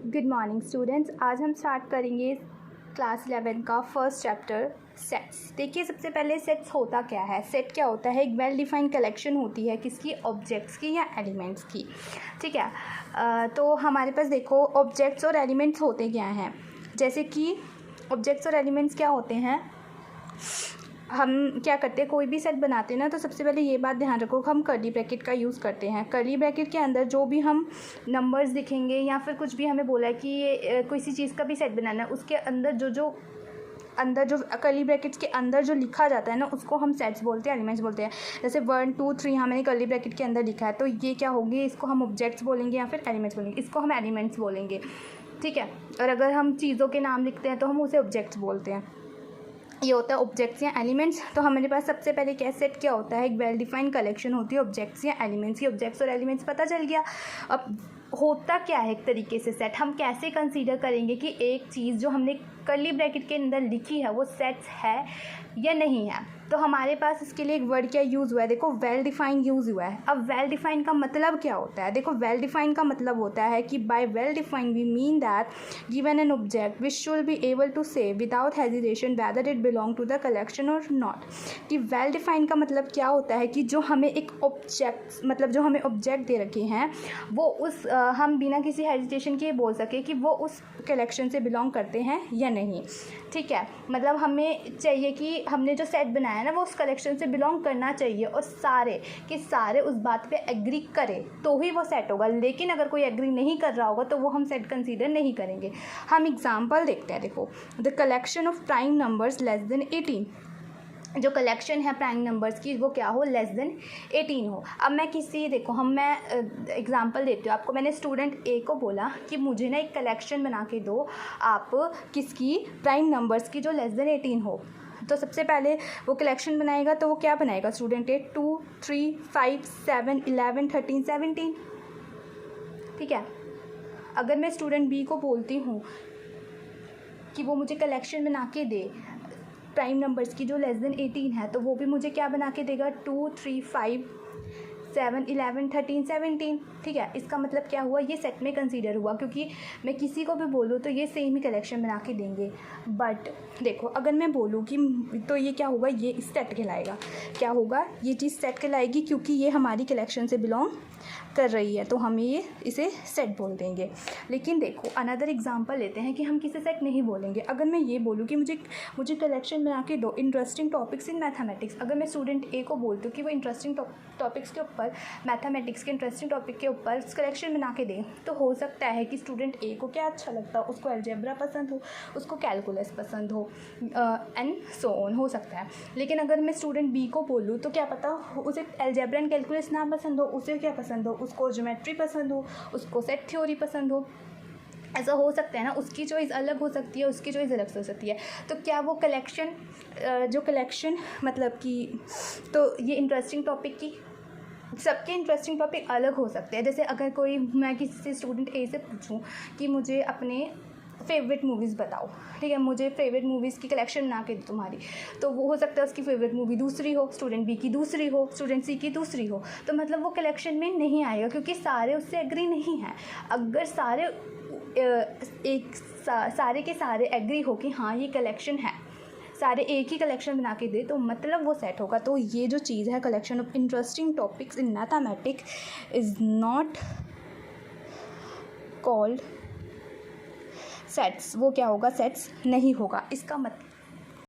Good morning students. आज हम start करेंगे क्लास 11 का फर्स्ट चैप्टर सेट्स। देखिए, सबसे पहले सेट्स होता क्या है। सेट क्या होता है? एक वेल डिफाइंड कलेक्शन होती है किसकी? ऑब्जेक्ट्स की या एलिमेंट्स की। ठीक है। तो हमारे पास देखो ऑब्जेक्ट्स और एलिमेंट्स होते क्या हैं। जैसे कि ऑब्जेक्ट्स और एलिमेंट्स क्या होते हैं, हम क्या करते हैं, कोई भी सेट बनाते हैं ना, तो सबसे पहले ये बात ध्यान रखो, हम कर्ली ब्रैकेट का यूज़ करते हैं। कर्ली ब्रैकेट के अंदर जो भी हम नंबर्स दिखेंगे या फिर कुछ भी हमें बोला है कि ये किसी चीज़ का भी सेट बनाना है, उसके अंदर जो कर्ली ब्रैकेट्स के अंदर जो लिखा जाता है ना, उसको हम सेट्स बोलते हैं, एलिमेंट्स बोलते हैं। जैसे 1 2 3 हमने कर्ली ब्रैकेट के अंदर लिखा है, तो ये क्या होगी, इसको हम ऑब्जेक्ट्स बोलेंगे या फिर एलिमेंट्स बोलेंगे, इसको हम एलिमेंट्स बोलेंगे। ठीक है। और अगर हम चीज़ों के नाम लिखते हैं तो हम उसे ऑब्जेक्ट्स बोलते हैं। ये होता है ऑब्जेक्ट्स या एलिमेंट्स। तो हमारे पास सबसे पहले क्या सेट क्या होता है, एक वेल डिफाइंड कलेक्शन होती है ऑब्जेक्ट्स या एलिमेंट्स की। ऑब्जेक्ट्स और एलिमेंट्स पता चल गया। अब होता क्या है एक तरीके से सेट, हम कैसे कंसीडर करेंगे कि एक चीज़ जो हमने कर्ली ब्रैकेट के अंदर लिखी है वो सेट्स है या नहीं है। तो हमारे पास इसके लिए एक वर्ड क्या यूज़ हुआ है, देखो वेल डिफाइंड यूज़ हुआ है। अब वेल डिफाइंड का मतलब क्या होता है, देखो वेल डिफाइंड का मतलब होता है कि by well defined we mean that given an object which should be able to say without hesitation whether it belong to the collection और नॉट। कि वेल डिफाइंड का मतलब क्या होता है कि जो हमें एक ऑब्जेक्ट, मतलब जो हमें ऑब्जेक्ट दे रखे हैं वो उस हम बिना किसी हेजिटेशन के बोल सके कि वो उस कलेक्शन से बिलोंग करते हैं या नहीं। ठीक है। मतलब हमें चाहिए कि हमने जो सेट बनाया है ना वो उस कलेक्शन से बिलोंग करना चाहिए और सारे उस बात पे एग्री करें तो ही वो सेट होगा। लेकिन अगर कोई एग्री नहीं कर रहा होगा तो वो हम सेट कंसीडर नहीं करेंगे। हम एग्जांपल देखते हैं। देखो, the collection of prime numbers less than 18। जो कलेक्शन है प्राइम नंबर्स की वो क्या हो, लेस देन 18 हो। अब मैं एग्जांपल देती हूँ आपको। मैंने स्टूडेंट ए को बोला कि मुझे ना एक कलेक्शन बना के दो आप, किसकी? प्राइम नंबर्स की, जो लेस देन 18 हो। तो सबसे पहले वो कलेक्शन बनाएगा, तो वो क्या बनाएगा स्टूडेंट ए? 2 3 5 7 11 13 17। ठीक है। अगर मैं स्टूडेंट बी को बोलती हूँ कि वो मुझे कलेक्शन बना के दे प्राइम नंबर्स की जो लेस देन 18 है, तो वो भी मुझे क्या बना के देगा? 2 3 5 7 11 13 17। ठीक है। इसका मतलब क्या हुआ, ये सेट में कंसीडर हुआ, क्योंकि मैं किसी को भी बोलूँ तो ये सेम ही कलेक्शन बना के देंगे। बट देखो, अगर मैं बोलूँ कि तो ये क्या होगा, ये सेट कहलाएगा। क्या होगा, ये चीज़ सेट कहलाएगी क्योंकि ये हमारी कलेक्शन से बिलोंग कर रही है, तो हम इसे सेट बोल देंगे। लेकिन देखो, अनदर एग्जांपल लेते हैं कि हम किसे सेट नहीं बोलेंगे। अगर मैं ये बोलूँ कि मुझे कलेक्शन बना के दो इंटरेस्टिंग टॉपिक्स इन मैथमेटिक्स। अगर मैं स्टूडेंट ए को बोलती हूँ कि वो इंटरेस्टिंग टॉपिक्स के ऊपर, मैथमेटिक्स के इंटरेस्टिंग टॉपिक के ऊपर कलेक्शन बना के दें, तो हो सकता है कि स्टूडेंट ए को क्या अच्छा लगता है, उसको अलजेब्रा पसंद हो, उसको कैलकुलस पसंद हो, एंड सो ऑन, हो सकता है। लेकिन अगर मैं स्टूडेंट बी को बोलूँ तो क्या पता उसे अलजेब्रा एंड कैलकुलस ना पसंद हो, उसे क्या पसंद हो, उसको ज्योमेट्री पसंद हो, उसको सेट थ्योरी पसंद हो। ऐसा हो सकता है ना, उसकी चॉइस अलग हो सकती है, उसकी चॉइस अलग हो सकती है। तो क्या वो कलेक्शन मतलब कि, तो ये इंटरेस्टिंग टॉपिक की, सबके इंटरेस्टिंग टॉपिक अलग हो सकते हैं। जैसे अगर मैं किसी से स्टूडेंट ए से पूछूं कि मुझे अपने फेवरेट मूवीज़ बताओ, ठीक है, मुझे फेवरेट मूवीज़ की कलेक्शन बना के दो तुम्हारी, तो वो हो सकता है उसकी फेवरेट मूवी दूसरी हो, स्टूडेंट बी की दूसरी हो, स्टूडेंट सी की दूसरी हो। तो मतलब वो कलेक्शन में नहीं आएगा क्योंकि सारे उससे एग्री नहीं हैं। अगर सारे के सारे एग्री हो कि हाँ ये कलेक्शन है, सारे एक ही कलेक्शन बना के दे, तो मतलब वो सेट होगा। तो ये जो चीज़ है, collection of interesting topics in mathematics is not called sets. वो क्या होगा, सेट्स नहीं होगा। इसका